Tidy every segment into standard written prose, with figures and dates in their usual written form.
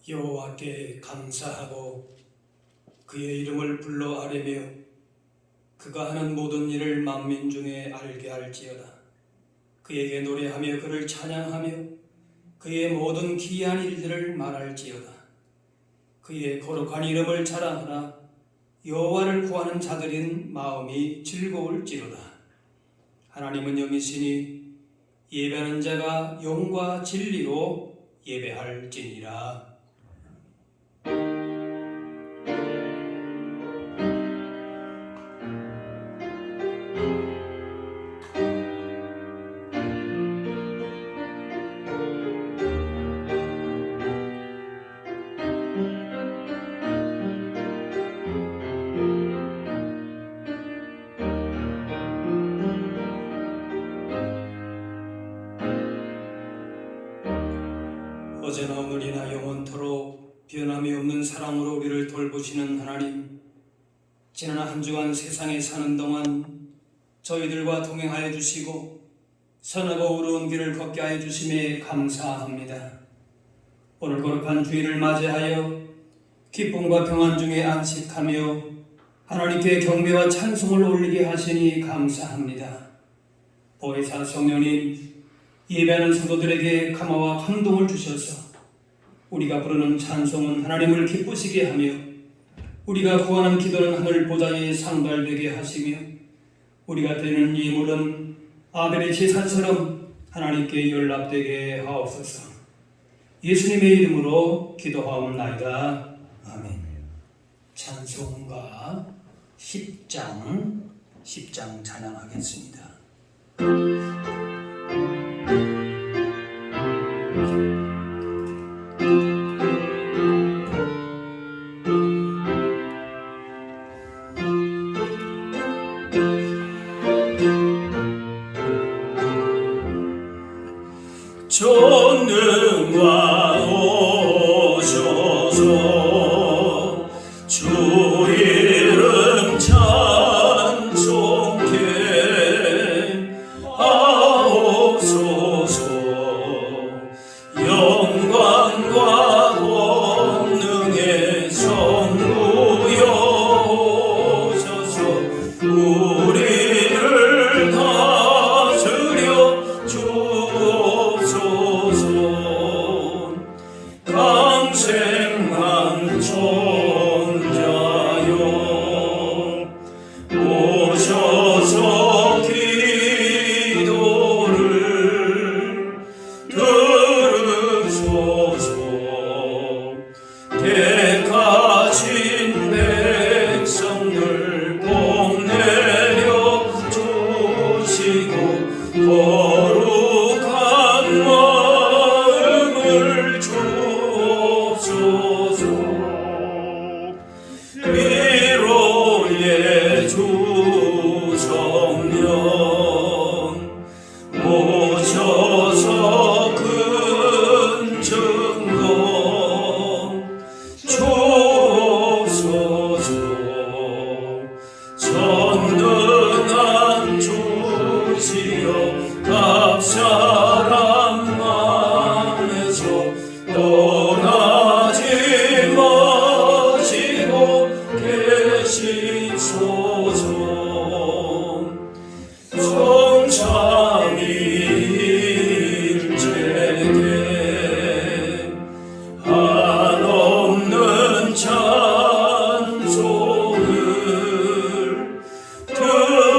여호와께 감사하고 그의 이름을 불러 아뢰며 그가 하는 모든 일을 만민 중에 알게 할지어다. 그에게 노래하며 그를 찬양하며 그의 모든 기이한 일들을 말할지어다. 그의 거룩한 이름을 자랑하라. 여호와를 구하는 자들인 마음이 즐거울지로다. 하나님은 영이시니 예배하는 자가 영과 진리로 예배할지니라. 어제나 오늘이나 영원토록 변함이 없는 사랑으로 우리를 돌보시는 하나님, 지난 한 주간 세상에 사는 동안 저희들과 동행하여 주시고 선하고 의로운 길을 걷게 하여 주심에 감사합니다. 오늘 거룩한 주일을 맞이하여 기쁨과 평안 중에 안식하며 하나님께 경배와 찬송을 올리게 하시니 감사합니다. 보혜사 성령님, 예배하는 성도들에게 감화와 감동을 주셔서 우리가 부르는 찬송은 하나님을 기쁘시게 하며 우리가 구하는 기도는 하늘 보좌에 상달되게 하시며 우리가 드리는 예물은 아벨의 제사처럼 하나님께 연락되게 하옵소서. 예수님의 이름으로 기도하옵나이다. 아멘. 찬송가 10장 찬양하겠습니다. 전능과 오셔서 주 이름 찬송케 하옵소서. 영광과 권능의 성부여 오셔서 우리를 다스려 주옵소서. 강생한 존자여 오셔서 기도를 들으소서. 택하신 백성들 복내려 주시고 거룩한 마음을 주옵소서. 위로의 주 성령 오셔서 큰 증거 주옵소서. 전능한 주시여 각 사람 안에서 떠나지 마시고 계시소서. 성삼위일체에 한없는 찬송을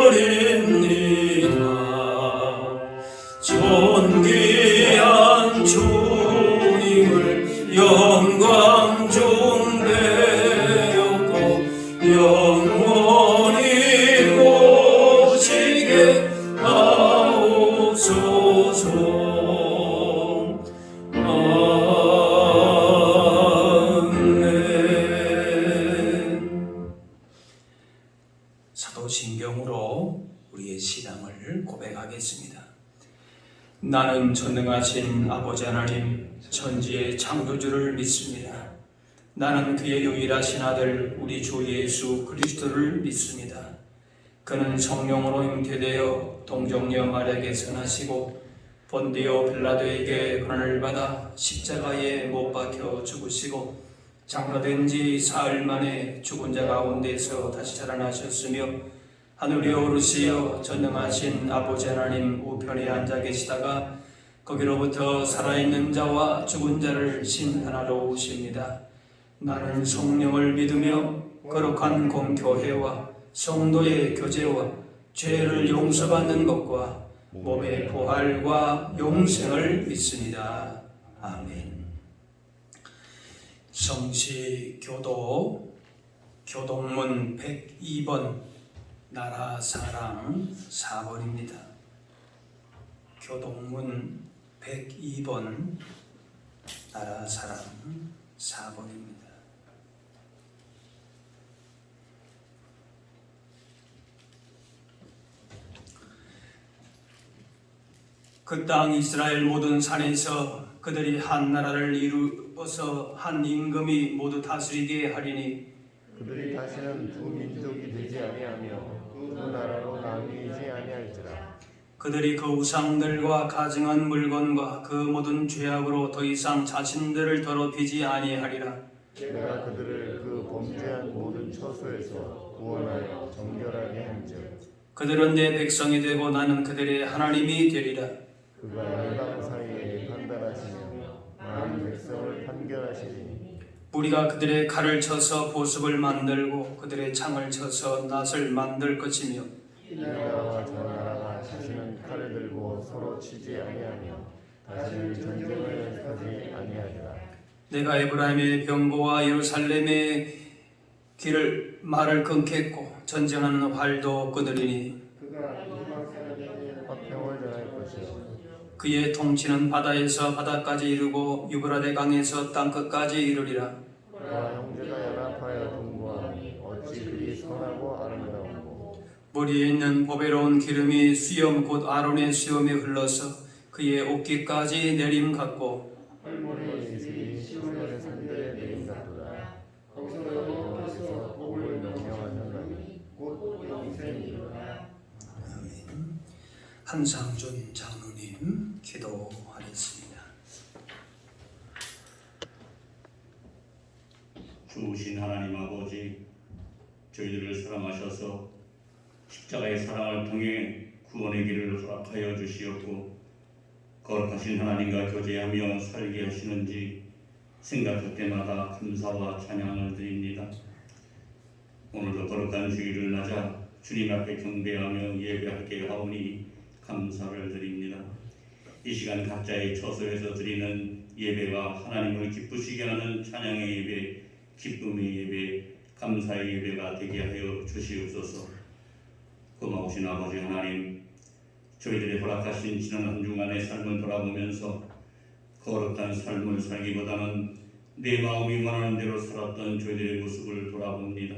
드립니다. 존귀한 주님을 영광 중 배웠고 영원히 모시게 하옵소서. 아멘. 사도신경으로 우리의 신앙을 고백하겠습니다. 나는 전능하신 아버지 하나님 천지의 창조주를 믿습니다. 나는 그의 유일하신 아들 우리 주 예수 그리스도를 믿습니다. 그는 성령으로 잉태되어 동정녀 마리아에게서 나시고 본디오 빌라도에게 고난을 받아 십자가에 못 박혀 죽으시고 장사된 지 사흘 만에 죽은 자 가운데서 다시 살아나셨으며 하늘에 오르시어 전능하신 아버지 하나님 우편에 앉아 계시다가 거기로부터 살아있는 자와 죽은 자를 심판하러 오십니다. 나는 성령을 믿으며 거룩한 공교회와 성도의 교제와 죄를 용서받는 것과 몸의 부활과 용생을 믿습니다. 아멘. 성시교도 교동문 102번 나라사랑 4번입니다. 교동문 102번 나라사랑 4번입니다. 그 땅 이스라엘 모든 산에서 그들이 한 나라를 이루어서 한 임금이 모두 다스리게 하리니 그들이 다시는 두 민족이 되지 아니하며 두 나라로 나뉘지 아니할지라. 그들이 그 우상들과 가증한 물건과 그 모든 죄악으로 더 이상 자신들을 더럽히지 아니하리라. 내가 그들을 그 범죄한 모든 처소에서 구원하여 정결하게 한즉 그들은 내 백성이 되고 나는 그들의 하나님이 되리라. 그가 열방 사이에 판단하시며 많은 백성을 판결하시리니 우리가 그들의 칼을 쳐서 보습을 만들고 그들의 창을 쳐서 낫을 만들 것이며 이 나라와 저 나라가 다시는 칼을 들고 서로 치지 아니하며 다시는 전쟁을 하지 아니하리라. 내가 에브라임의 병거와 예루살렘의 길을 말을 끊겠고 전쟁하는 활도 끊으리니 그가 이방 사람에게 화평을 전할 것이요 그의 통치는 바다에서 바다까지 이르고 유브라데 강에서 땅끝까지 이르리라. 그와 형제가 연합하여 동거하니 어찌 그리 선하고 아름다운고. 머리에 있는 보배로운 기름이 수염 곧 아론의 수염에 흘러서 그의 옷깃까지 내림 같고 헐머리의 예술이 시온의 산들의 내림 같도다. 거기서 복을 명령하셨나니 곧 영생이로다. 한상준 장로님 기도하겠습니다. 주신 하나님 아버지, 저희들을 사랑하셔서 십자가의 사랑을 통해 구원의 길을 허락하여 주시었고 거룩하신 하나님과 교제하며 살게 하시는지 생각할 때마다 감사와 찬양을 드립니다. 오늘도 거룩한 주일을 맞아 주님 앞에 경배하며 예배하게 하오니 감사를 드립니다. 이 시간 각자의 처소에서 드리는 예배와 하나님을 기쁘시게 하는 찬양의 예배, 기쁨의 예배, 감사의 예배가 되게 하여 주시옵소서. 고마우신 아버지 하나님, 저희들의 허락하신 지난 한 주간의 삶을 돌아보면서 거룩한 삶을 살기보다는 내 마음이 원하는 대로 살았던 저희들의 모습을 돌아봅니다.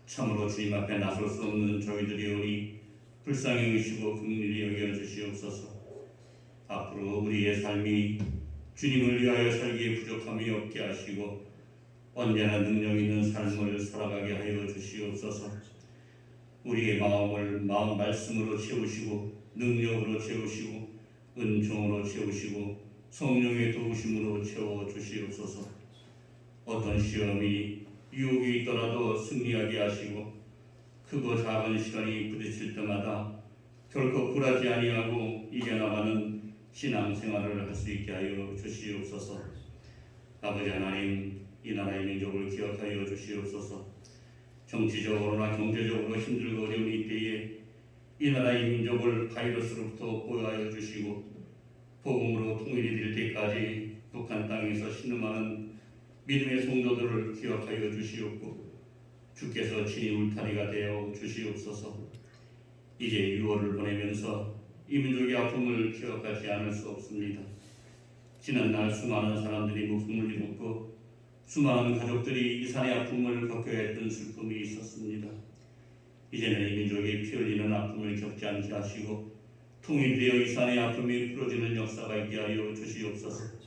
참으로 주님 앞에 나설 수 없는 저희들이오니 불쌍히 여기시고 긍휼히 여겨 주시옵소서. 앞으로 우리의 삶이 주님을 위하여 살기에 부족함이 없게 하시고 언제나 능력 있는 삶을 살아가게 하여 주시옵소서. 우리의 마음을 마음 말씀으로 채우시고 능력으로 채우시고 은총으로 채우시고 성령의 도우심으로 채워 주시옵소서. 어떤 시험이 유혹이 있더라도 승리하게 하시고 크고 작은 시련이 부딪힐 때마다 결코 굴하지 아니하고 이겨나가는 신앙생활을 할 수 있게 하여 주시옵소서. 아버지 하나님, 이 나라의 민족을 기억하여 주시옵소서. 정치적으로나 경제적으로 힘들고 어려운 이때에 이 나라의 민족을 바이러스로부터 보호하여 주시고 복음으로 통일이 될 때까지 북한 땅에서 신음하는 믿음의 성도들을 기억하여 주시옵고 주께서 친히 울타리가 되어 주시옵소서. 이제 6월을 보내면서 이 민족의 아픔을 기억하지 않을 수 없습니다. 지난날 수많은 사람들이 목숨을 잃었고 수많은 가족들이 이 산의 아픔을 겪어야 했던 슬픔이 있었습니다. 이제는 이 민족이 피 흘리는 아픔을 겪지 않게 하시고 통일되어 이 산의 아픔이 풀어지는 역사가 있게 하여 주시옵소서.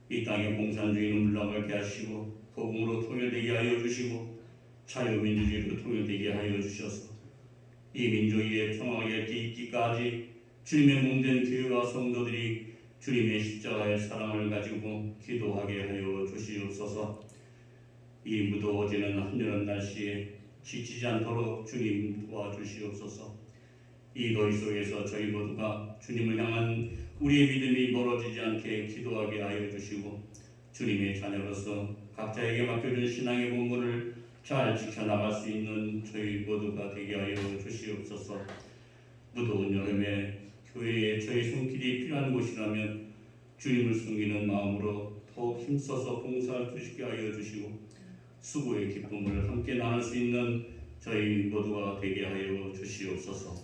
이 땅의 공산주의는 물러가게 하시고 복음으로 통일되게 하여 주시고 자유민주주의로 통일되게 하여 주셔서 이 민족이 평화하게 있기까지 주님의 몸된 교회와 성도들이 주님의 십자가의 사랑을 가지고 기도하게 하여 주시옵소서. 이 무더워지는 한여름 날씨에 지치지 않도록 주님 도와주시옵소서. 이 더위 속에서 저희 모두가 주님을 향한 우리의 믿음이 멀어지지 않게 기도하게 하여 주시고 주님의 자녀로서 각자에게 맡겨준 신앙의 본분을 잘 지켜나갈 수 있는 저희 모두가 되게 하여 주시옵소서. 무더운 여름에 교회에 저희 손길이 필요한 곳이라면 주님을 숨기는 마음으로 더욱 힘써서 봉사할 수 있게 하여 주시고 수고의 기쁨을 함께 나눌 수 있는 저희 모두가 되게 하여 주시옵소서.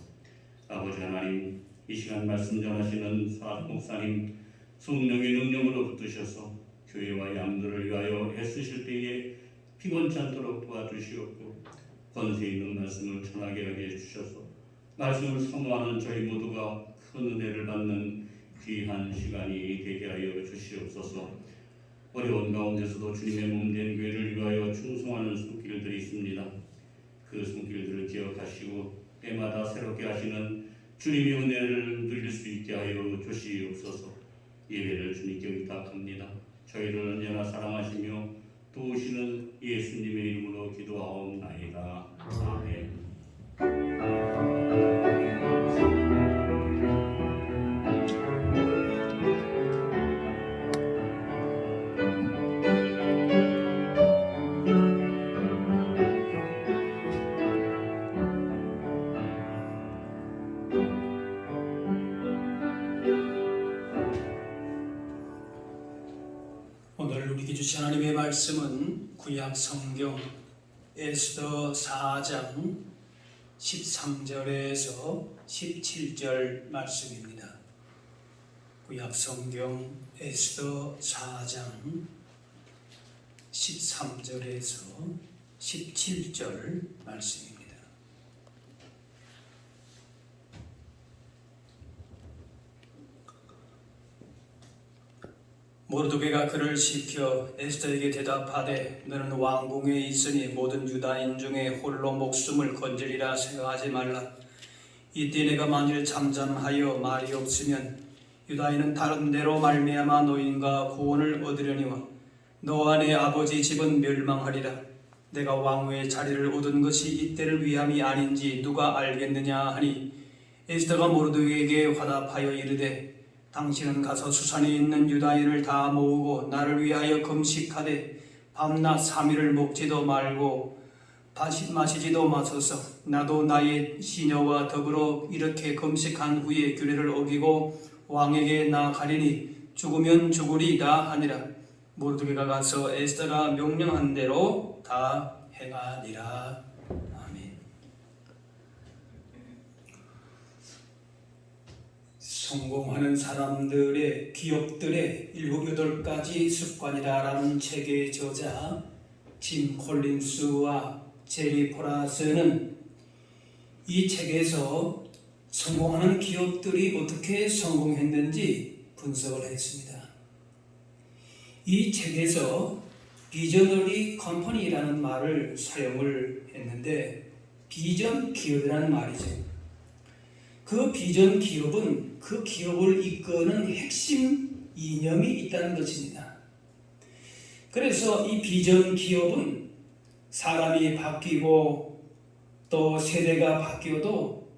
아버지 하나님, 이 시간 말씀 전하시는 사도 목사님 성령의 능력으로 붙드셔서 교회와 양들을 위하여 애쓰실 때에 피곤치 않도록 도와주시옵고 권세 있는 말씀을 전하게 하게 해주셔서 말씀을 사모하는 저희 모두가 큰 은혜를 받는 귀한 시간이 되게 하여 주시옵소서. 어려운 가운데서도 주님의 몸된 교회를 위하여 충성하는 손길들이 있습니다. 그 손길들을 기억하시고 때마다 새롭게 하시는 주님의 은혜를 누릴 수 있게 하여 주시옵소서. 예배를 주님께 의탁합니다. 저희를 언제나 사랑하시며 도우시는 예수님의 이름으로 기도하옵나이다. 아멘. 오늘 우리에게 주신 하나님의 말씀은 구약 성경 에스더 4장 13절에서 17절 말씀입니다. 구약 성경 에스더 4장 13절에서 17절 말씀입니다. 모르드게가 그를 시켜 에스더에게 대답하되 너는 왕궁에 있으니 모든 유다인 중에 홀로 목숨을 건지리라 생각하지 말라. 이때 내가 만일 잠잠하여 말이 없으면 유다인은 다른 데로 말미암아 노인과 구원을 얻으려니와 너와 내 아버지 집은 멸망하리라. 내가 왕후의 자리를 얻은 것이 이때를 위함이 아닌지 누가 알겠느냐 하니 에스더가 모르드게에게 화답하여 이르되 당신은 가서 수산에 있는 유다인을 다 모으고 나를 위하여 금식하되 밤낮 3일을 먹지도 말고 마시지도 마소서. 나도 나의 시녀와 더불어 이렇게 금식한 후에 규례를 어기고 왕에게 나아가리니 죽으면 죽으리이다 하니라. 모르드게가 가서 에스더가 명령한 대로 다 행하니라. 성공하는 사람들의 기업들의 7, 8가지 습관이다라는 책의 저자 짐 콜린스와 제리 포라스는 이 책에서 성공하는 기업들이 어떻게 성공했는지 분석을 했습니다. 이 책에서 비저너리 컴퍼니라는 말을 사용을 했는데 비전 기업이라는 말이죠. 그 비전 기업은 그 기업을 이끄는 핵심 이념이 있다는 것입니다. 그래서 이 비전 기업은 사람이 바뀌고 또 세대가 바뀌어도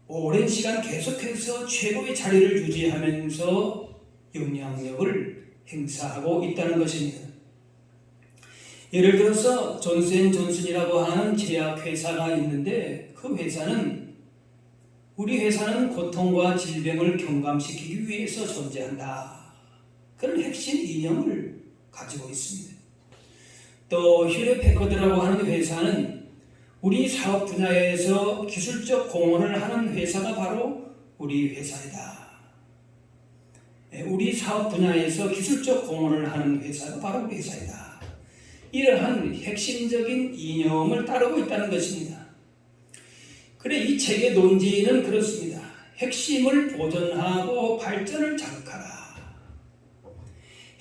오랜 시간 계속해서 최고의 자리를 유지하면서 영향력을 행사하고 있다는 것입니다. 예를 들어서 존슨앤존슨이라고 하는 제약회사가 있는데 그 회사는 우리 회사는 고통과 질병을 경감시키기 위해서 존재한다. 그런 핵심 이념을 가지고 있습니다. 또 휴레패커드라고 하는 회사는 우리 사업 분야에서 기술적 공헌을 하는 회사가 바로 우리 회사이다. 우리 사업 분야에서 기술적 공헌을 하는 회사가 바로 우리 회사이다. 이러한 핵심적인 이념을 따르고 있다는 것입니다. 그래 이 책의 논지는 그렇습니다. 핵심을 보존하고 발전을 자극하라.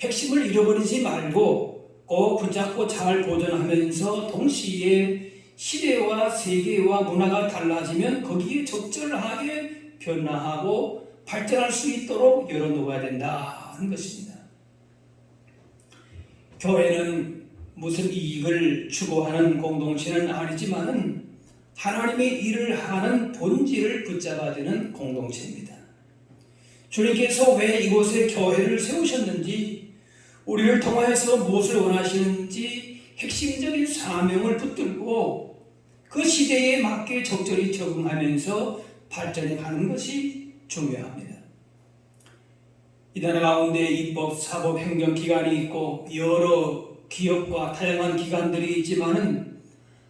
핵심을 잃어버리지 말고 꼭 붙잡고 잘 보존하면서 동시에 시대와 세계와 문화가 달라지면 거기에 적절하게 변화하고 발전할 수 있도록 열어놓아야 된다는 것입니다. 교회는 무슨 이익을 추구하는 공동체는 아니지만은 하나님의 일을 하는 본질을 붙잡아야 되는 공동체입니다. 주님께서 왜 이곳에 교회를 세우셨는지, 우리를 통하여서 무엇을 원하시는지 핵심적인 사명을 붙들고 그 시대에 맞게 적절히 적응하면서 발전해 가는 것이 중요합니다. 이 나라 가운데 입법, 사법, 행정기관이 있고 여러 기업과 다양한 기관들이 있지만은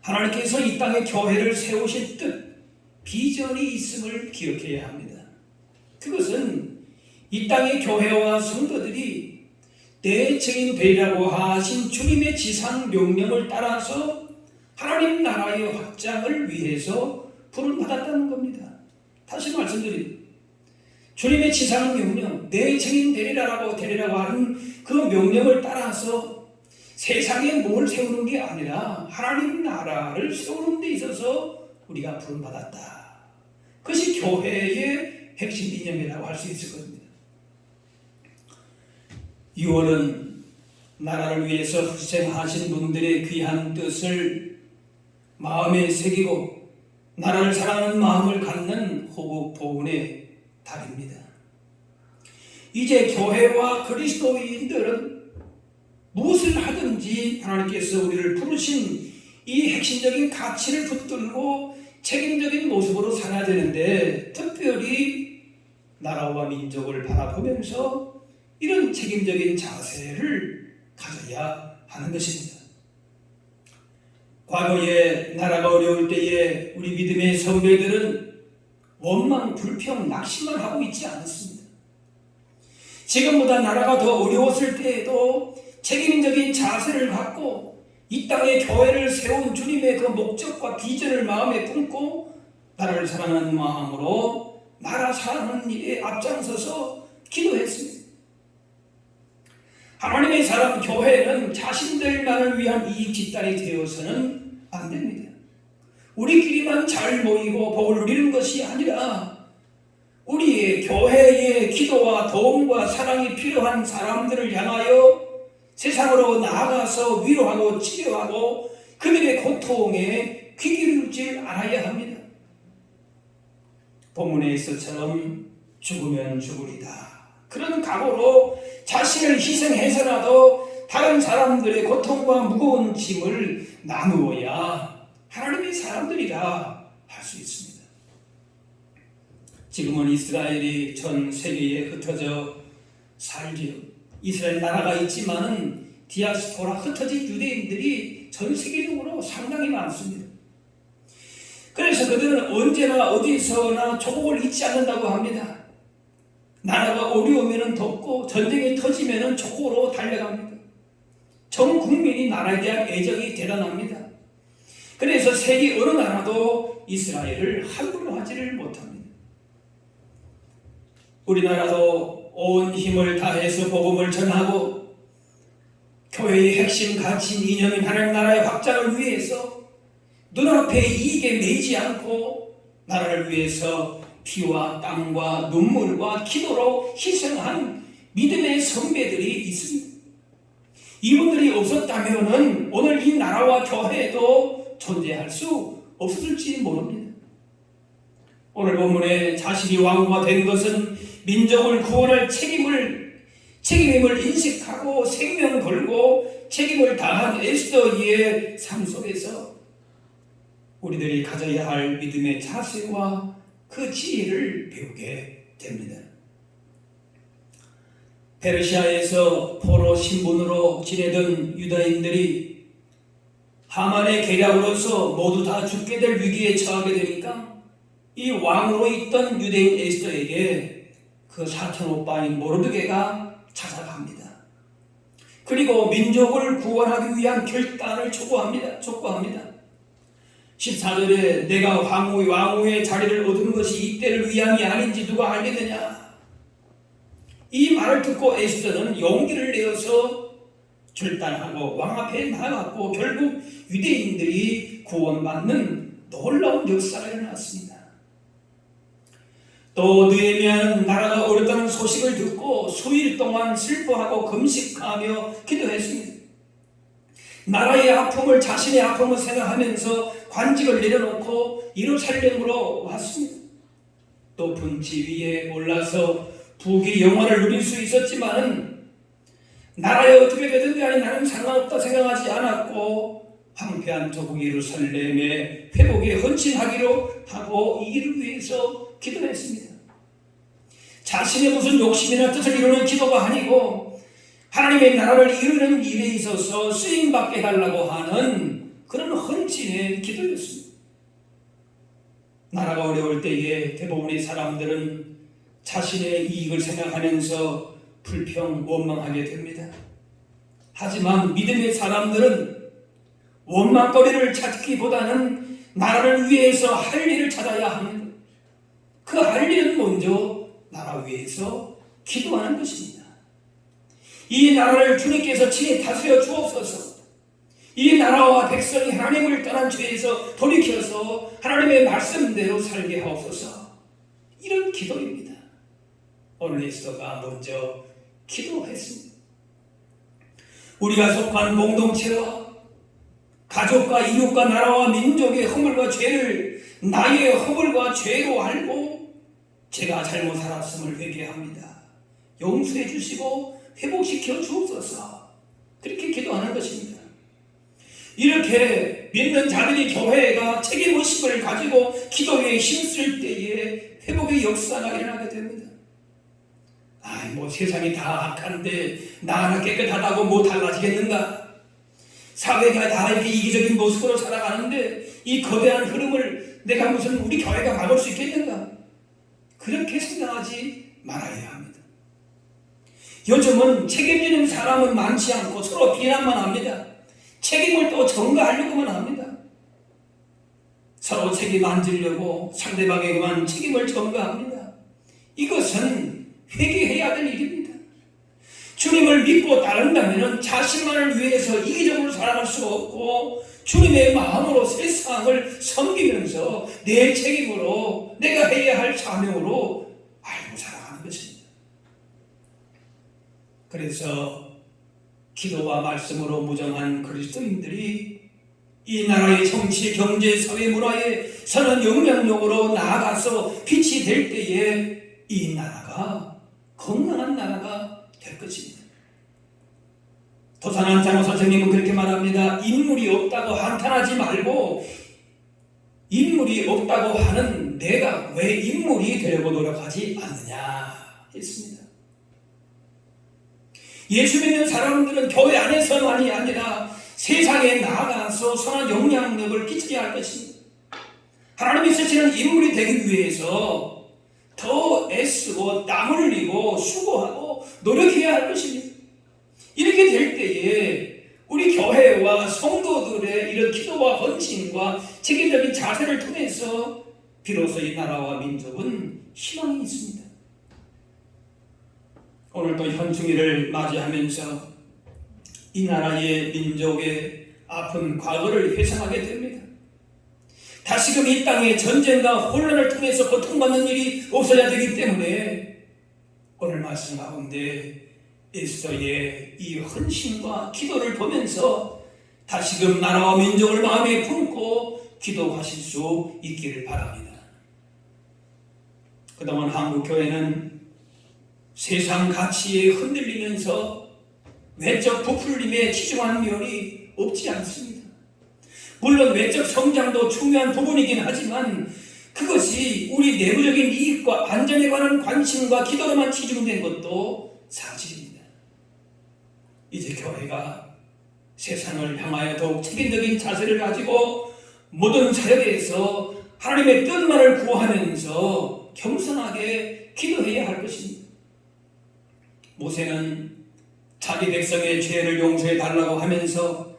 하나님께서 이 땅에 교회를 세우실 뜻, 비전이 있음을 기억해야 합니다. 그것은 이 땅의 교회와 성도들이 내 증인 되리라고 하신 주님의 지상 명령을 따라서 하나님 나라의 확장을 위해서 부름받았다는 겁니다. 다시 말씀드립니다. 주님의 지상 명령, 내 증인 되리라고 하는 그 명령을 따라서 세상에 뭘 세우는 게 아니라 하나님 나라를 세우는 데 있어서 우리가 부름받았다. 그것이 교회의 핵심 이념이라고 할 수 있을 겁니다. 6월은 나라를 위해서 희생하신 분들의 귀한 뜻을 마음에 새기고 나라를 사랑하는 마음을 갖는 호국 보훈의 달입니다. 이제 교회와 그리스도인들은 무엇을 하든지 하나님께서 우리를 부르신 이 핵심적인 가치를 붙들고 책임적인 모습으로 살아야 되는데, 특별히 나라와 민족을 바라보면서 이런 책임적인 자세를 가져야 하는 것입니다. 과거에 나라가 어려울 때에 우리 믿음의 선배들은 원망, 불평, 낙심만 하고 있지 않았습니다. 지금보다 나라가 더 어려웠을 때에도 책임적인 자세를 갖고 이 땅에 교회를 세운 주님의 그 목적과 비전을 마음에 품고 나라를 사랑하는 마음으로 나라 사랑하는 일에 앞장서서 기도했습니다. 하나님의 사람 교회는 자신들만을 위한 이익 집단이 되어서는 안 됩니다. 우리끼리만 잘 모이고 복을 누리는 것이 아니라 우리의 교회의 기도와 도움과 사랑이 필요한 사람들을 향하여 세상으로 나아가서 위로하고 치료하고 그들의 고통에 귀 기울일 줄 알아야 합니다. 본문에 있어처럼 죽으면 죽으리다. 그런 각오로 자신을 희생해서라도 다른 사람들의 고통과 무거운 짐을 나누어야 하나님의 사람들이라 할 수 있습니다. 지금은 이스라엘이 전 세계에 흩어져 살지요. 이스라엘 나라가 있지만은 디아스포라 흩어진 유대인들이 전 세계적으로 상당히 많습니다. 그래서 그들은 언제나 어디서나 조국을 잊지 않는다고 합니다. 나라가 어려우면 덥고 전쟁이 터지면 조국으로 달려갑니다. 전 국민이 나라에 대한 애정이 대단합니다. 그래서 세계 어느 나라도 이스라엘을 함부로 하지를 못합니다. 우리나라도 온 힘을 다해서 복음을 전하고 교회의 핵심 가치인 이념인 하나님 나라의 확장을 위해서 눈앞에 이익에 매이지 않고 나라를 위해서 피와 땀과 눈물과 기도로 희생한 믿음의 선배들이 있습니다. 이분들이 없었다면 오늘 이 나라와 교회도 존재할 수 없을지 모릅니다. 오늘 본문에 자신이 왕후가 된 것은 민족을 구원할 책임을 인식하고 생명 걸고 책임을 다한 에스더의 삶 속에서 우리들이 가져야 할 믿음의 자세와 그 지혜를 배우게 됩니다. 페르시아에서 포로 신분으로 지내던 유다인들이 하만의 계략으로서 모두 다 죽게 될 위기에 처하게 되니까 이 왕으로 있던 유대인 에스더에게 그 사촌 오빠인 모르드게가 찾아갑니다. 그리고 민족을 구원하기 위한 결단을 촉구합니다. 14절에 내가 왕후의 자리를 얻은 것이 이때를 위함이 아닌지 누가 알겠느냐. 이 말을 듣고 에스더는 용기를 내어서 결단하고 왕 앞에 나아갔고 결국 유대인들이 구원받는 놀라운 역사가 일어났습니다. 또 느헤미야는 나라가 어렵다는 소식을 듣고 수일 동안 슬퍼하고 금식하며 기도했습니다. 나라의 아픔을 자신의 아픔을 생각하면서 관직을 내려놓고 예루살렘으로 왔습니다. 높은 지위에 올라서 부귀 영화를 누릴 수 있었지만은 나라에 어떻게 되든지 아니 나는 상관없다 생각하지 않았고 황폐한 조국 예루살렘의 회복에 헌신하기로 하고 이를 위해서 기도했습니다. 자신의 무슨 욕심이나 뜻을 이루는 기도가 아니고 하나님의 나라를 이루는 일에 있어서 쓰임받게 하려고 하는 그런 헌신의 기도였습니다. 나라가 어려울 때에 대부분의 사람들은 자신의 이익을 생각하면서 불평, 원망하게 됩니다. 하지만 믿음의 사람들은 원망거리를 찾기보다는 나라를 위해서 할 일을 찾아야 합니다. 그 할 일은 먼저 나라 위해서 기도하는 것입니다. 이 나라를 주님께서 친히 다스려 주옵소서. 이 나라와 백성이 하나님을 떠난 죄에서 돌이켜서 하나님의 말씀대로 살게 하옵소서. 이런 기도입니다. 오늘 에스더가 먼저 기도했습니다. 우리가 속한 공동체와 가족과 이웃과 나라와 민족의 허물과 죄를 나의 허물과 죄로 알고 제가 잘못 살았음을 회개합니다. 용서해 주시고 회복시켜 주옵소서. 그렇게 기도하는 것입니다. 이렇게 믿는 자들이 교회가 책임의식을 가지고 기도에 힘쓸 때에 회복의 역사가 일어나게 됩니다. 세상이 다 악한데 나 하나 깨끗하다고 뭐 달라지겠는가? 사회가 다 이렇게 이기적인 모습으로 살아가는데 이 거대한 흐름을 내가 무슨 우리 교회가 막을 수 있겠는가? 그렇게 생각하지 말아야 합니다. 요즘은 책임지는 사람은 많지 않고 서로 비난만 합니다. 책임을 또 전가하려고만 합니다. 서로 책임 안 지려고 상대방에게만 책임을 전가합니다. 이것은 회개해야 될 일입니다. 주님을 믿고 따른다면 자신만을 위해서 이기적으로 살아갈 수 없고 주님의 마음으로 세상을 섬기면서 내 책임으로 내가 해야 할 사명으로 알고 살아가는 것입니다. 그래서 기도와 말씀으로 무정한 그리스도인들이 이 나라의 정치, 경제, 사회, 문화에 선한 영향력으로 나아가서 빛이 될 때에 이 나라가 건강한 나라가 될 것입니다. 도산한 장로 선생님은 그렇게 말합니다. 인물이 없다고 한탄하지 말고 인물이 없다고 하는 내가 왜 인물이 되려고 노력하지 않느냐 했습니다. 예수 믿는 사람들은 교회 안에서만이 아니라 세상에 나아가서 선한 영향력을 끼치게 할 것입니다. 하나님이 쓰시는 인물이 되기 위해서 더 애쓰고 땀 흘리고 수고하고 노력해야 할 것입니다. 이렇게 될 때에 우리 교회와 성도들의 이런 기도와 헌신과 책임적인 자세를 통해서 비로소 이 나라와 민족은 희망이 있습니다. 오늘 또 현충일을 맞이하면서 이 나라의 민족의 아픈 과거를 회상하게 됩니다. 다시금 이 땅에 전쟁과 혼란을 통해서 고통받는 일이 없어야 되기 때문에 오늘 말씀 가운데 에스더의 이 헌신과 기도를 보면서 다시금 나라와 민족을 마음에 품고 기도하실 수 있기를 바랍니다. 그동안 한국교회는 세상 가치에 흔들리면서 외적 부풀림에 치중한 면이 없지 않습니다. 물론 외적 성장도 중요한 부분이긴 하지만 그것이 우리 내부적인 이익과 안전에 관한 관심과 기도로만 치중된 것도 사실입니다. 이제 교회가 세상을 향하여 더욱 책임적인 자세를 가지고 모든 사역에서 하나님의 뜻만을 구하면서 겸손하게 기도해야 할 것입니다. 모세는 자기 백성의 죄를 용서해 달라고 하면서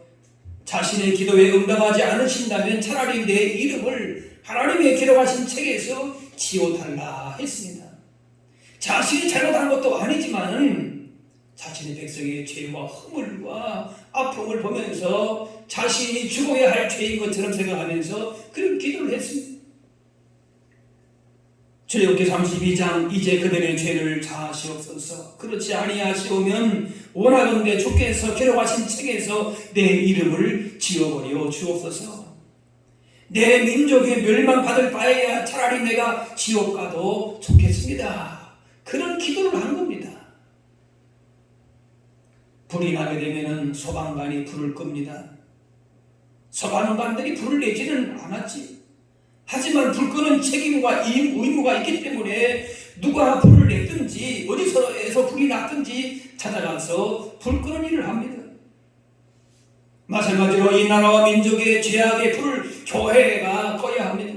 자신의 기도에 응답하지 않으신다면 차라리 내 이름을 하나님의 기록하신 책에서 지워달라 했습니다. 자신이 잘못한 것도 아니지만 자신의 백성의 죄와 허물과 아픔을 보면서 자신이 죽어야 할 죄인 것처럼 생각하면서 그런 기도를 했습니다. 출애굽기 32장 이제 그들의 죄를 사하시옵소서. 그렇지 아니하시오면 원하건대 주께서 기록하신 책에서 내 이름을 지워버려 주옵소서. 내 민족이 멸망받을 바에야 차라리 내가 지옥 가도 좋겠습니다. 그런 기도를 한 겁니다. 불이 나게 되면 소방관이 불을 끕니다. 소방관들이 불을 내지는 않았지. 하지만 불 끄는 책임과 의무가 있기 때문에 누가 불을 냈든지 어디서에서 불이 났든지 찾아가서 불 끄는 일을 합니다. 마찬가지로 이 나라와 민족의 죄악의 불을 교회가 꺼야 합니다.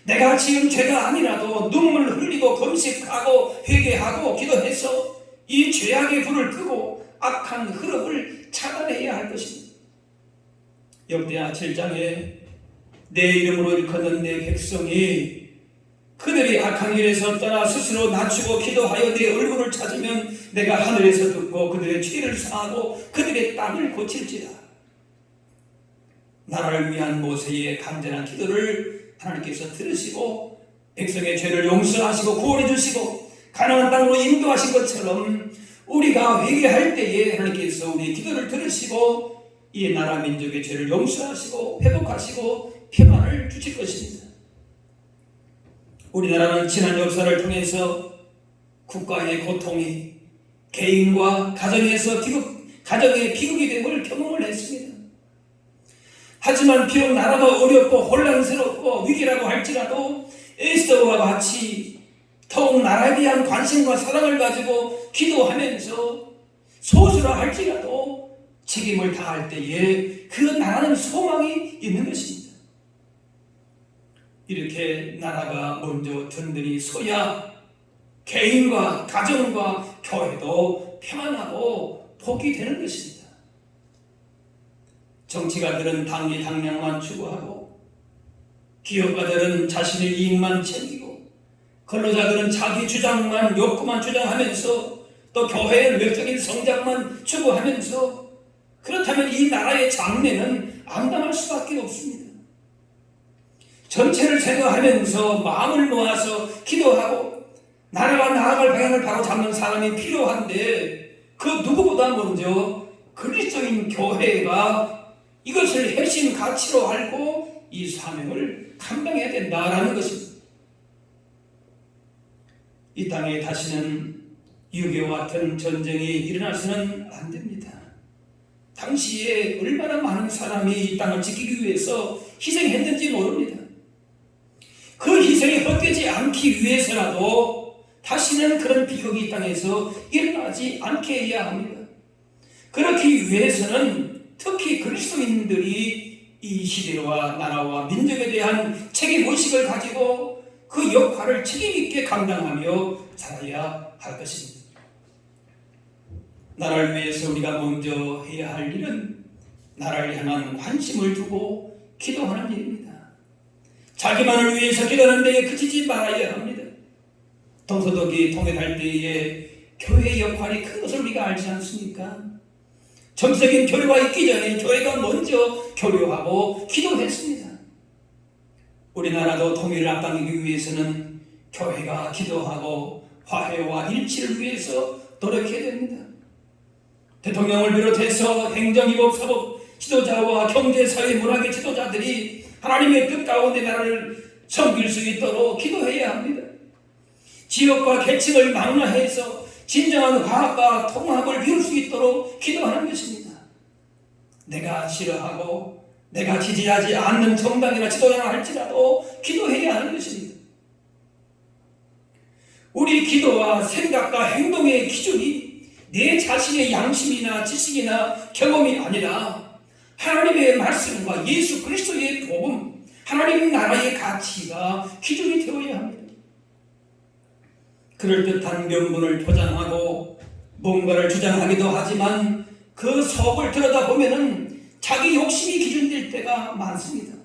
내가 지은 죄가 아니라도 눈물 흘리고 금식하고 회개하고 기도해서 이 죄악의 불을 끄고 악한 흐름을 차단해야 할 것입니다. 역대하 7장에 내 이름으로 일컫는 내 백성이 그들이 악한 길에서 떠나 스스로 낮추고 기도하여 내 얼굴을 찾으면 내가 하늘에서 듣고 그들의 죄를 사하고 그들의 땅을 고칠지라. 나라를 위한 모세의 간절한 기도를 하나님께서 들으시고 백성의 죄를 용서하시고 구원해 주시고 가나안 땅으로 인도하신 것처럼 우리가 회개할 때에 하나님께서 우리의 기도를 들으시고 이 나라 민족의 죄를 용서하시고 회복하시고 평안을 주실 것입니다. 우리나라는 지난 역사를 통해서 국가의 고통이 개인과 가정에서 가정의 비극이 된 걸 경험을 했습니다. 하지만 비록 나라가 어렵고 혼란스럽고 위기라고 할지라도 에스더와 같이 더욱 나라에 대한 관심과 사랑을 가지고 기도하면서 소수라 할지라도 책임을 다할 때에 그 나라는 소망이 있는 것입니다. 이렇게 나라가 먼저 든든히 서야 개인과 가정과 교회도 평안하고 복이 되는 것입니다. 정치가들은 당리 당량만 추구하고 기업가들은 자신의 이익만 챙기고 근로자들은 자기 주장만 욕구만 주장하면서 또 교회의 외적인 성장만 추구하면서 그렇다면 이 나라의 장래는 암담할 수밖에 없습니다. 전체를 생각하면서 마음을 모아서 기도하고 나라가 나아갈 방향을 바로잡는 사람이 필요한데 그 누구보다 먼저 그리스도인 교회가 이것을 핵심 가치로 알고 이 사명을 감당해야 된다라는 것입니다. 이 땅에 다시는 6.25 같은 전쟁이 일어나서는 안 됩니다. 당시에 얼마나 많은 사람이 이 땅을 지키기 위해서 희생했는지 모릅니다. 그 희생이 헛되지 않기 위해서라도 다시는 그런 비극이 이 땅에서 일어나지 않게 해야 합니다. 그렇기 위해서는 특히 그리스도인들이 이 시대와 나라와 민족에 대한 책임의식을 가지고 그 역할을 책임있게 감당하며 살아야 할 것입니다. 나라를 위해서 우리가 먼저 해야 할 일은 나라를 향한 관심을 두고 기도하는 일입니다. 자기만을 위해서 기도하는 데에 그치지 말아야 합니다. 동서독이 통일할 때에 교회의 역할이 큰 것을 우리가 알지 않습니까? 정치적인 교류가 있기 전에 교회가 먼저 교류하고 기도했습니다. 우리나라도 통일을 앞당기기 위해서는 교회가 기도하고 화해와 일치를 위해서 노력해야 됩니다. 대통령을 비롯해서 행정, 입법, 사법 지도자와 경제, 사회, 문화계 지도자들이 하나님의 뜻 가운데 나라를 섬길 수 있도록 기도해야 합니다. 지역과 계층을 망라해서 진정한 화합과 통합을 이룰 수 있도록 기도하는 것입니다. 내가 싫어하고 내가 지지하지 않는 정당이나 지도자나 할지라도 기도해야 하는 것입니다. 우리 기도와 생각과 행동의 기준이 내 자신의 양심이나 지식이나 경험이 아니라 하나님의 말씀과 예수 그리스도의 복음, 하나님 나라의 가치가 기준이 되어야 합니다. 그럴듯한 명분을 포장하고 뭔가를 주장하기도 하지만 그 속을 들여다보면 자기 욕심이 기준될 때가 많습니다.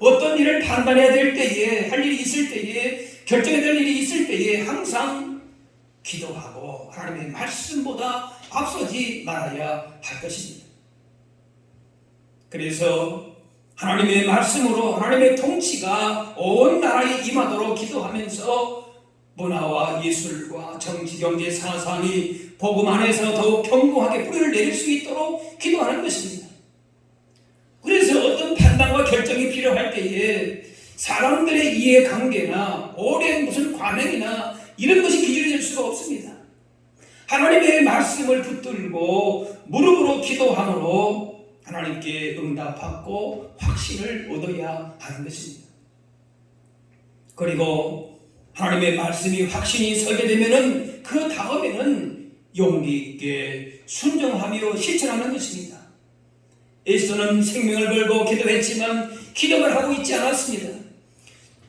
어떤 일을 판단해야 될 때에, 할 일이 있을 때에, 결정해야 될 일이 있을 때에 항상 기도하고 하나님의 말씀보다 앞서지 말아야 할 것입니다. 그래서 하나님의 말씀으로 하나님의 통치가 온 나라에 임하도록 기도하면서 문화와 예술과 정치, 경제, 사상이 복음 안에서 더욱 견고하게 뿌리를 내릴 수 있도록 기도하는 것입니다. 그래서 어떤 판단과 결정이 필요할 때에 사람들의 이해관계나 오랜 무슨 관행이나 이런 것이 기준이 될 수가 없습니다. 하나님의 말씀을 붙들고 무릎으로 기도함으로 하나님께 응답받고 확신을 얻어야 하는 것입니다. 그리고 하나님의 말씀이 확신이 서게 되면은 그 다음에는 용기 있게 순종하며 실천하는 것입니다. 에스더는 생명을 걸고 기도했지만 기도를 하고 있지 않았습니다.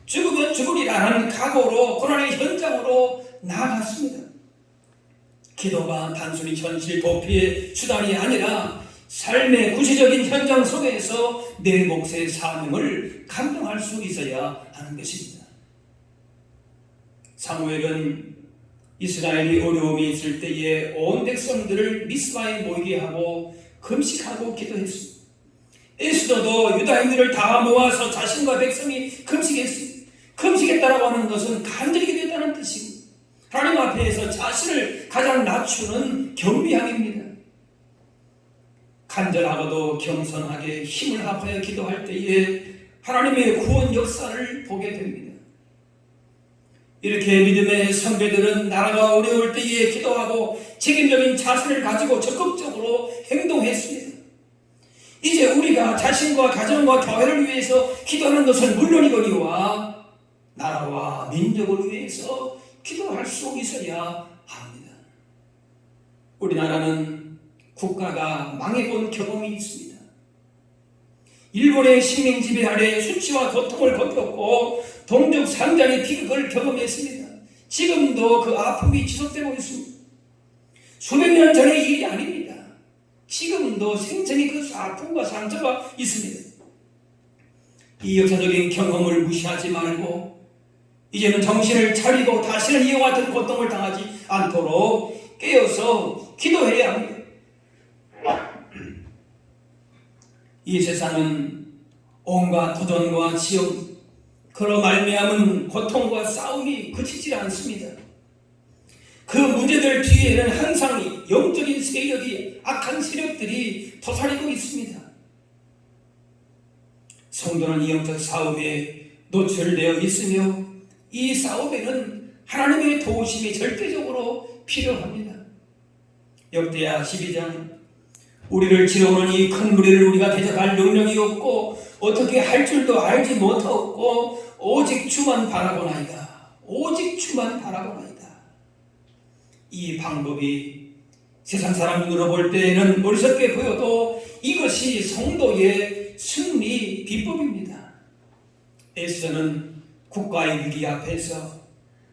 죽으면 죽으리라는 각오로 고난의 현장으로 나아갔습니다. 기도가 단순히 현실 도피의 수단이 아니라 삶의 구체적인 현장 속에서 내 몫의 사명을 감당할 수 있어야 하는 것입니다. 사무엘은 이스라엘이 어려움이 있을 때에 온 백성들을 미스바에 모이게 하고 금식하고 기도했습니다. 에스더도 유다인들을 다 모아서 자신과 백성이 금식했습니다. 금식했다라고 하는 것은 간절히 기도했다는 뜻입니다. 하나님 앞에서 자신을 가장 낮추는 경비함입니다. 간절하고도 겸손하게 힘을 합하여 기도할 때에 하나님의 구원 역사를 보게 됩니다. 이렇게 믿음의 선배들은 나라가 어려울 때에 기도하고 책임적인 자세를 가지고 적극적으로 행동했습니다. 이제 우리가 자신과 가정과 교회를 위해서 기도하는 것은 물론이거니와 나라와 민족을 위해서 기도할 수 있어야 합니다. 우리나라는 국가가 망해본 경험이 있습니다. 일본의 식민 지배 아래 수치와 고통을 겪었고 동족 상잔의 비극을 경험했습니다. 지금도 그 아픔이 지속되고 있습니다. 수백 년 전의 일이 아닙니다. 지금도 생생히 그 아픔과 상처가 있습니다. 이 역사적인 경험을 무시하지 말고 이제는 정신을 차리고 다시는 이와 같은 고통을 당하지 않도록 깨어서 기도해야 합니다. 이 세상은 온갖 도전과 시험, 그로 말미암은 고통과 싸움이 그치지 않습니다. 그 문제들 뒤에는 항상 영적인 세력이, 악한 세력들이 도사리고 있습니다. 성도는 이 영적 싸움에 노출되어 있으며 이 싸움에는 하나님의 도우심이 절대적으로 필요합니다. 역대하 12장 우리를 지켜오는 이 큰 무리를 우리가 대적할 능력이 없고 어떻게 할 줄도 알지 못하고 오직 주만 바라보나이다. 오직 주만 바라보나이다. 이 방법이 세상 사람 눈으로 볼 때에는 어리석게 보여도 이것이 성도의 승리 비법입니다. 에스더는 국가의 위기 앞에서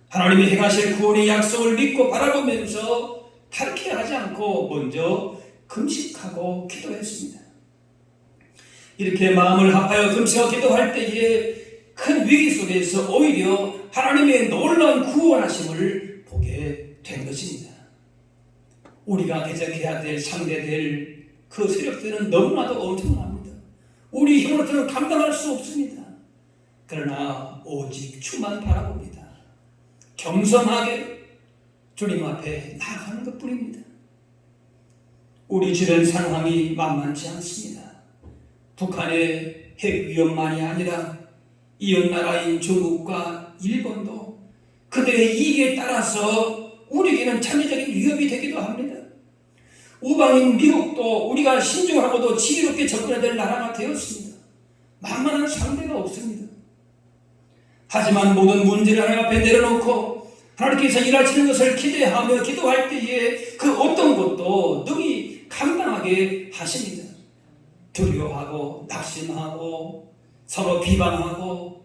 하나님이 행하실 구원의 약속을 믿고 바라보면서 탈퇴하지 않고 먼저 금식하고 기도했습니다. 이렇게 마음을 합하여 금식하고 기도할 때에 큰 위기 속에서 오히려 하나님의 놀라운 구원하심을 보게 된 것입니다. 우리가 대적해야 될, 상대될 그 세력들은 너무나도 엄청납니다. 우리 힘으로는 감당할 수 없습니다. 그러나 오직 주만 바라봅니다. 겸손하게 주님 앞에 나아가는 것뿐입니다. 우리 주변 상황이 만만치 않습니다. 북한의 핵 위협만이 아니라 이웃나라인 중국과 일본도 그들의 이익에 따라서 우리에게는 창의적인 위협이 되기도 합니다. 우방인 미국도 우리가 신중하고도 지혜롭게 접근해야 될 나라가 되었습니다. 만만한 상대가 없습니다. 하지만 모든 문제를 하나님 앞에 내려놓고 하나님께서 일하시는 것을 기대하며 기도할 때에 그 어떤 것도 능히 감당하게 하십니다. 두려워하고 낙심하고 서로 비방하고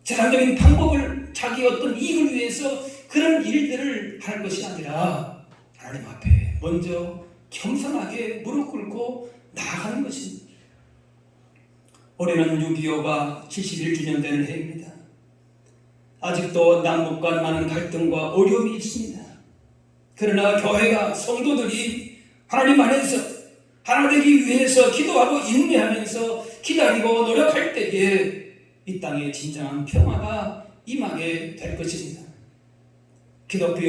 세상적인 방법을 자기 어떤 이익을 위해서 그런 일들을 할 것이 아니라 하나님 앞에 먼저 겸손하게 무릎 꿇고 나아가는 것입니다. 올해는 6.25가 71주년 되는 해입니다. 아직도 남북 간 많은 갈등과 어려움이 있습니다. 그러나 교회가, 성도들이 하나님 안에서 하나 되기 위해서 기도하고 인내하면서 기다리고 노력할 때에 이 땅에 진정한 평화가 임하게 될 것입니다. 기독교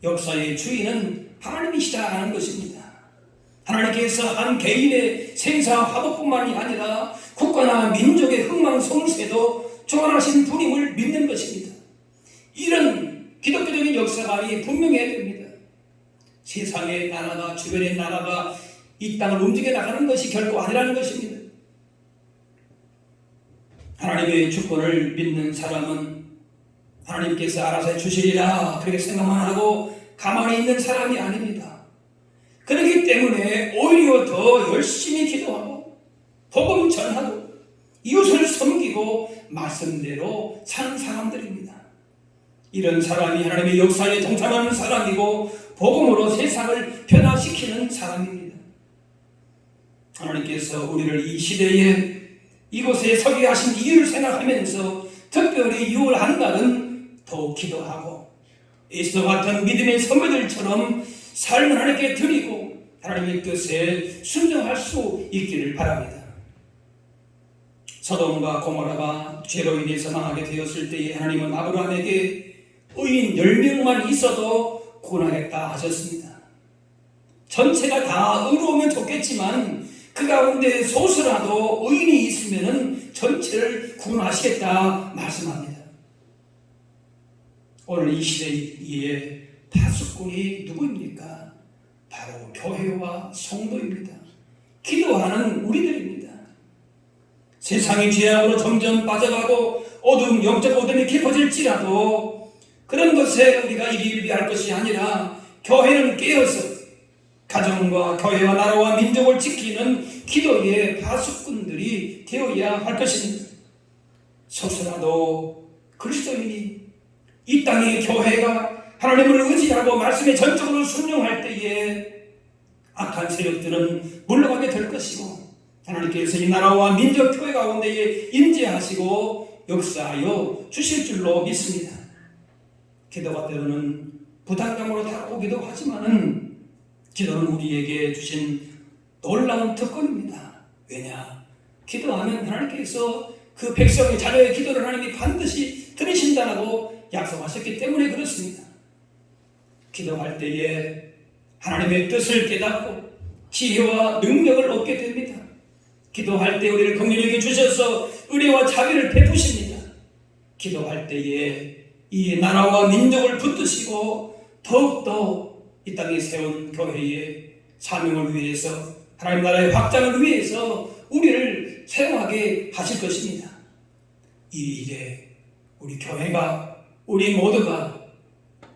역사의 주인은 하나님이시다라는 것입니다. 하나님께서 한 개인의 생사 화복뿐만이 아니라 국가나 민족의 흥망성쇠도 주관하신 분임을 믿는 것입니다. 이런 기독교적인 역사가 분명해야 됩니다. 세상의 나라가, 주변의 나라가 이 땅을 움직여 나가는 것이 결코 아니라는 것입니다. 하나님의 주권을 믿는 사람은 하나님께서 알아서 해주시리라 그렇게 생각만 하고 가만히 있는 사람이 아닙니다. 그렇기 때문에 오히려 더 열심히 기도하고 복음 전하고 이웃을 섬기고 말씀대로 사는 사람들입니다. 이런 사람이 하나님의 역사에 동참하는 사람이고 복음으로 세상을 변화시키는 사람입니다. 하나님께서 우리를 이 시대에 이곳에 서게 하신 이유를 생각하면서 특별히 6월 한 달은 더욱 기도하고 에스더 같은 믿음의 선배들처럼 삶을 하나님께 드리고 하나님의 뜻에 순종할 수 있기를 바랍니다. 소돔과 고모라가 죄로 인해서 망하게 되었을 때에 하나님은 아브라함에게 의인 10명만 있어도 구원하겠다 하셨습니다. 전체가 다 의로우면 좋겠지만 그 가운데 소수라도 의인이 있으면 전체를 구원하시겠다 말씀합니다. 오늘 이 시대에 파수꾼이 누구입니까? 바로 교회와 성도입니다. 기도하는 우리들입니다. 세상이 죄악으로 점점 빠져가고 영적 어둠이 깊어질지라도 그런 것에 우리가 일희일비할 것이 아니라 교회는 깨어서 가정과 교회와 나라와 민족을 지키는 기도의 파수꾼들이 되어야 할 것입니다. 소수라도 그리스도인이 이 땅의 교회가 하나님을 의지하고 말씀에 전적으로 순종할 때에 악한 세력들은 물러가게 될 것이고 하나님께서 이 나라와 민족 교회 가운데에 임재하시고 역사하여 주실 줄로 믿습니다. 기도가 때로는 부담감으로 다가오기도 하지만은 기도는 우리에게 주신 놀라운 특권입니다. 왜냐? 기도하면 하나님께서 그 백성의 자녀의 기도를 하나님이 반드시 들으신다고 약속하셨기 때문에 그렇습니다. 기도할 때에 하나님의 뜻을 깨닫고 지혜와 능력을 얻게 됩니다. 기도할 때 우리를 긍휼히 주셔서 은혜와 자비를 베푸십니다. 기도할 때에 이 나라와 민족을 붙드시고 더욱더 이 땅에 세운 교회의 사명을 위해서 하나님 나라의 확장을 위해서 우리를 사용하게 하실 것입니다. 이 일에 우리 교회가 우리 모두가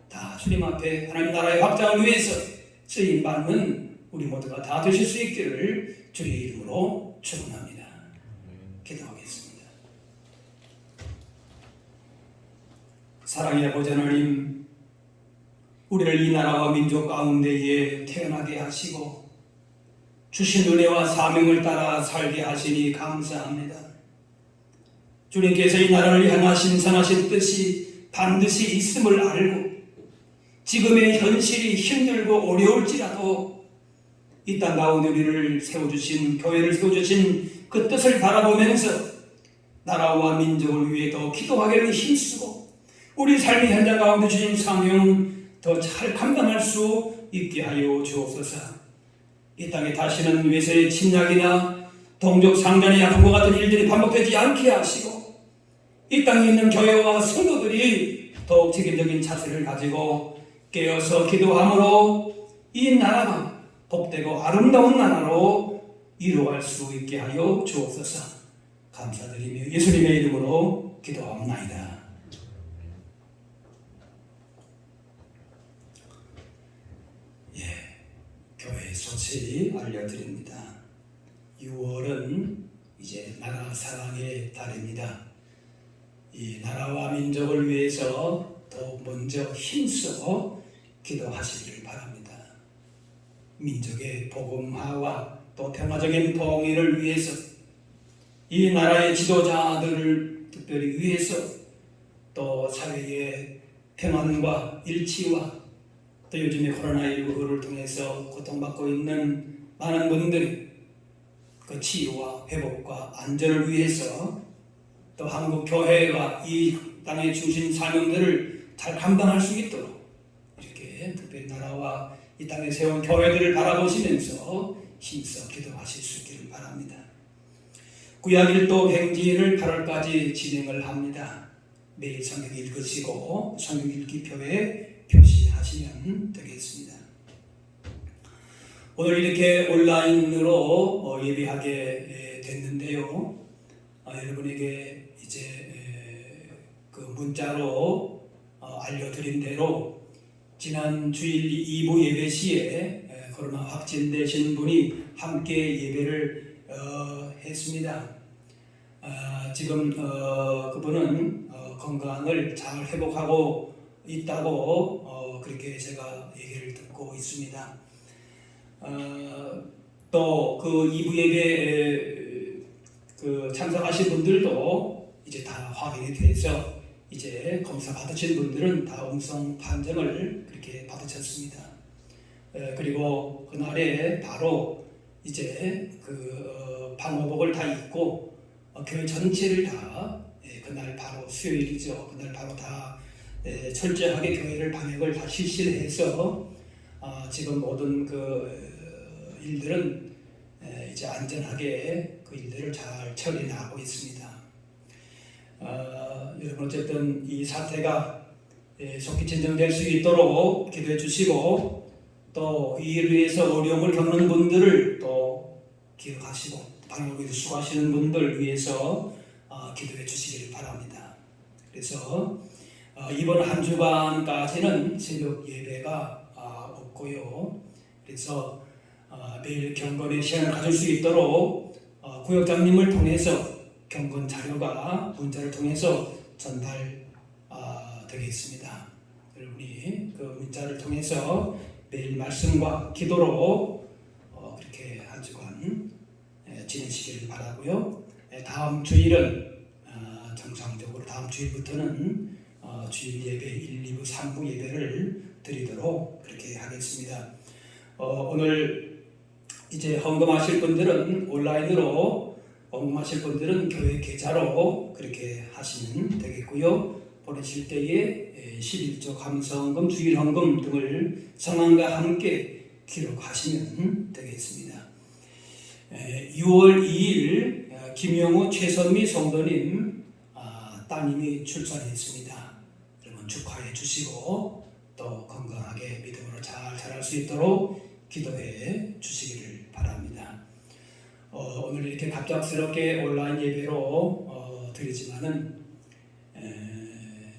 다 주님 앞에 하나님 나라의 확장을 위해서 쓰임받는 우리 모두가 다 되실 수 있기를 주의 이름으로 축원합니다. 기도하겠습니다. 사랑의 아버지 하나님, 우리를 이 나라와 민족 가운데에 태어나게 하시고 주신 은혜와 사명을 따라 살게 하시니 감사합니다. 주님께서 이 나라를 향하신 선하신 뜻이 반드시 있음을 알고 지금의 현실이 힘들고 어려울지라도 이 땅 가운데 우리를 세워주신 교회를 세워주신 그 뜻을 바라보면서 나라와 민족을 위해 더 기도하기를 힘쓰고 우리 삶의 현장 가운데 주신 사명 더 잘 감당할 수 있게 하여 주옵소서. 이 땅에 다시는 외세의 침략이나 동족 상잔의 아픔과 같은 일들이 반복되지 않게 하시고 이 땅에 있는 교회와 성도들이 더욱 책임적인 자세를 가지고 깨어서 기도함으로 이 나라가 복되고 아름다운 나라로 이루어갈 수 있게 하여 주옵소서. 감사드리며 예수님의 이름으로 기도합나이다. 교회 소식 알려드립니다. 6월은 이제 나라 사랑의 달입니다. 이 나라와 민족을 위해서 더 먼저 힘써 기도하시기를 바랍니다. 민족의 복음화와 또 평화적인 통일을 위해서 이 나라의 지도자들을 특별히 위해서 또 사회의 평안과 일치와 또 요즘에 코로나19를 통해서 고통받고 있는 많은 분들이 그 치유와 회복과 안전을 위해서 또 한국 교회가 이 땅에 주신 사명들을 잘 감당할 수 있도록 이렇게 특별히 나라와 이 땅에 세운 교회들을 바라보시면서 힘써 기도하실 수 있기를 바랍니다. 구약일도 행진을 8월까지 진행을 합니다. 매일 성경 읽으시고 성경 읽기표에 표시하시면 되겠습니다. 오늘 이렇게 온라인으로 예배하게 됐는데요. 여러분에게 이제 그 문자로 알려드린 대로 지난 주일 2부 예배 시에 코로나 확진되신 분이 함께 예배를 했습니다. 지금 그분은 건강을 잘 회복하고 있다고 그렇게 제가 얘기를 듣고 있습니다. 또 그 2부 예배 그 참석하신 분들도 이제 다 확인이 돼서 이제 검사 받으신 분들은 다 음성 판정을 그렇게 받으셨습니다. 그리고 그날에 바로 이제 그 방호복을 다 입고 교회 전체를 다 그날 바로 수요일이죠. 그날 바로 다 철저하게 교회를 방역을 다 실시를 해서 지금 모든 그 일들은 이제 안전하게 그 일들을 잘 처리 나가고 있습니다. 여러분 어쨌든 이 사태가 속히 진정될 수 있도록 기도해 주시고 또 이 일을 위해서 어려움을 겪는 분들을 또 기억하시고 방역을 수고하시는 분들 위해서 기도해 주시기를 바랍니다. 그래서 이번 한 주간까지는 새벽 예배가 없고요. 그래서 매일 경건의 시간을 가질 수 있도록 구역장님을 통해서 경건 자료가 문자를 통해서 전달되겠습니다. 여러분이 그 문자를 통해서 매일 말씀과 기도로 그렇게 한 주간 지내시기를 바라고요. 다음 주일은 정상적으로 다음 주일부터는 주일 예배 1, 2부, 3부 예배를 드리도록 그렇게 하겠습니다. 오늘 이제 헌금하실 분들은 온라인으로 헌금하실 분들은 교회 계좌로 그렇게 하시면 되겠고요. 보내실 때에 11조 감사헌금, 주일헌금 등을 성함과 함께 기록하시면 되겠습니다. 6월 2일 김영우 최선미 성도님 따님이 출산했습니다. 여러분 축하해 주시고 또 건강하게 믿음으로 잘 자랄 수 있도록 기도해 주시기를 바랍니다. 오늘 이렇게 갑작스럽게 온라인 예배로 드리지만은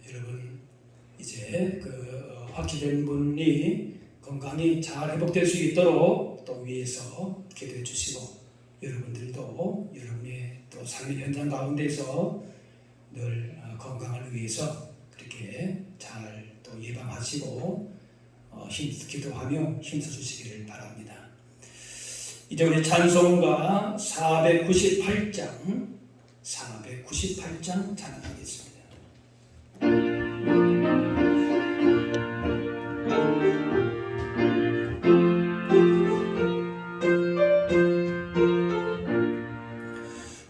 여러분 이제 그 확진된 분이 건강이 잘 회복될 수 있도록 또 위에서 기도해 주시고 여러분들도 여러분의 또 삶의 현장 가운데서 늘 건강을 위해서 그렇게 잘 또 예방하시고 기도하며 힘써 주시기를 바랍니다. 이제 우리 찬송가 498장 찬양하겠습니다.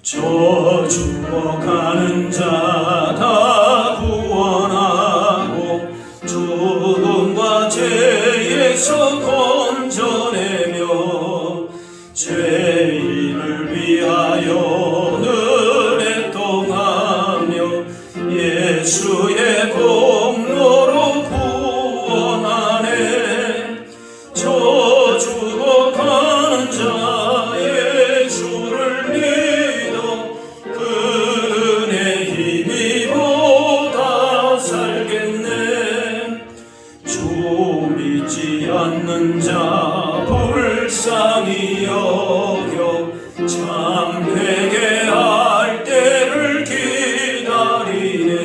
저 죽어가는 자 다 구원하고 죽음과 죄에서 건져내며 죄인을 위하여 늘 애통하며 예수의 공로로 구원하네. 저 죽어가는 자 예수를 믿어 그 은혜 힘입어 살겠네. 주 믿지 않는 자 불쌍히 여겨 참 회개할 때를 기다리네.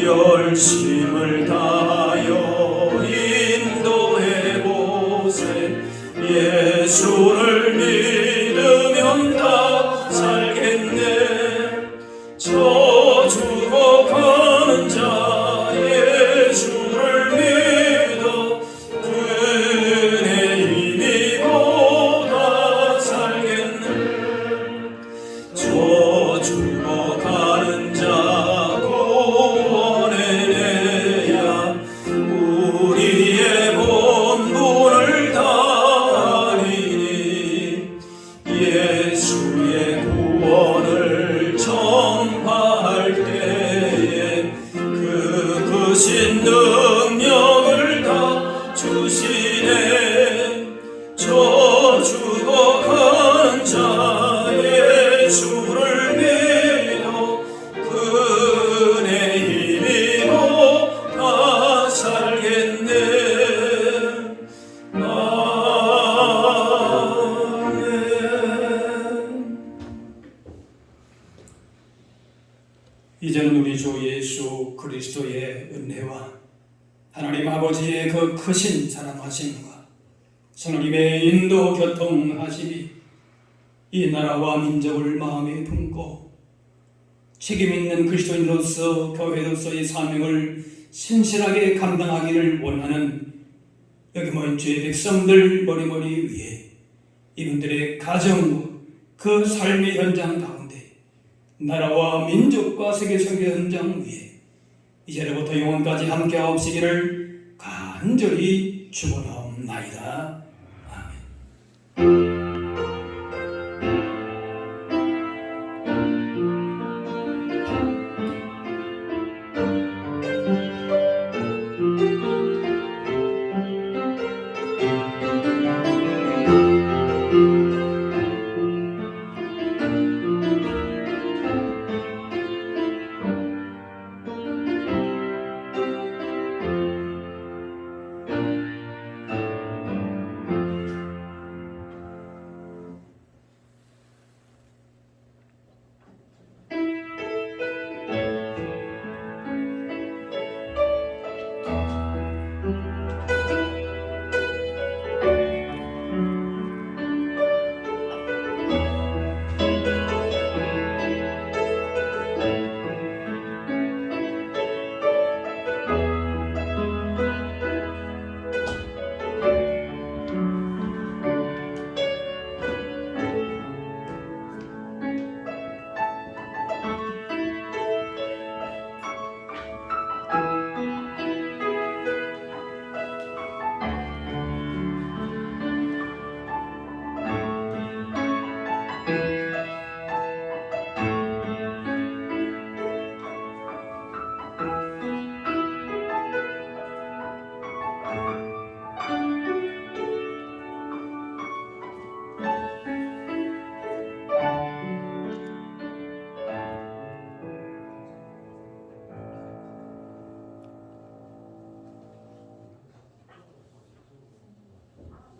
열심을 다하여 인도해 보세. 예수를 믿으면 다 살겠네. 저 죽어가는 자 예수를 믿어 그 은혜 힘입어 예수의 구원을 전파할 때에 그 크신 능력을 다 주시네. 저 죽어가는 자의 주를 믿어 그 은혜 힘으로 다 살겠네. 이제는 우리 주 예수 그리스도의 은혜와 하나님 아버지의 그 크신 사랑하심과 성령님의 인도 교통하심이 이 나라와 민족을 마음에 품고 책임 있는 그리스도인으로서 교회로서의 사명을 신실하게 감당하기를 원하는 여기 모인 주의 백성들 머리머리 위에 이분들의 가정과 그 삶의 현장 가운데 나라와 민족과 세계 선교 현장 위에 이제로부터 영원까지 함께하옵시기를 간절히 축원하옵나이다.